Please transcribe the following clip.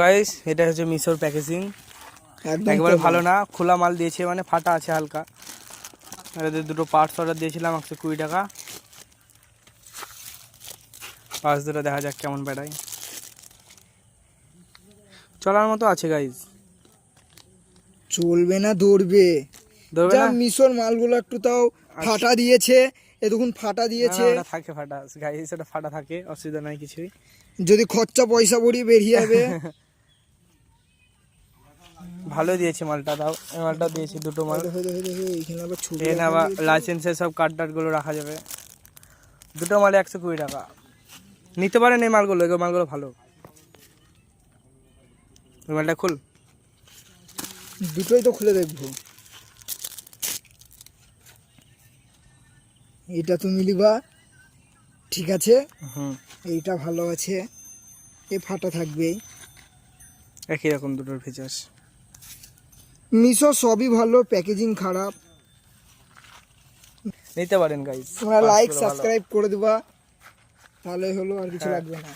Guys এটা হচ্ছে মিশোর packaging, একবারে ভালো না, খোলা মাল দিয়েছে, মানে ফাটা আছে হালকা। এদের দুটো পার্টস অর্ডার দিয়েছিলাম 120 টাকা। পার্টস দুটো দেখা যাক কেমন বেড়ায়, চলার মতো আছে গাইস। চলবে না, দৌড়বে। ধরবে যা না, মিশোর মালগুলো একটু তাও ফাটা দিয়েছে, এতক্ষণ ফাটা দিয়েছে। ওটা থাকে ফাটা গাইস, ওটা ফাটা থাকে, অসুবিধা নাই কিছুই। যদি খরচা পয়সা ভরি বেরিয়ে যাবে। ভালো দিয়েছে মালটা, দাও এই মালটা দিয়েছি দুটো মাল। এইখানে আবার ছবি এখানে আবার লাইসেন্সের সব কার্ড টার্ডগুলো রাখা যাবে। দুটো মালে 120 টাকা নিতে পারেন এই মালগুলো, এই মালগুলো ভালো। ওই মালটা খুল, দুটোই তো খুলে দেখবো। এটা তুমি নিবা, ঠিক আছে, এইটা ভালো আছে, এ ফাটা থাকবেই। একই রকম দুটোর ফিচার্স। মিশো সবই ভালো, প্যাকেজিং খারাপ। নিতে পারেন গাইস, তোমরা লাইক সাবস্ক্রাইব করে দিবা, তাহলে হলো, আর কিছু লাগবে না।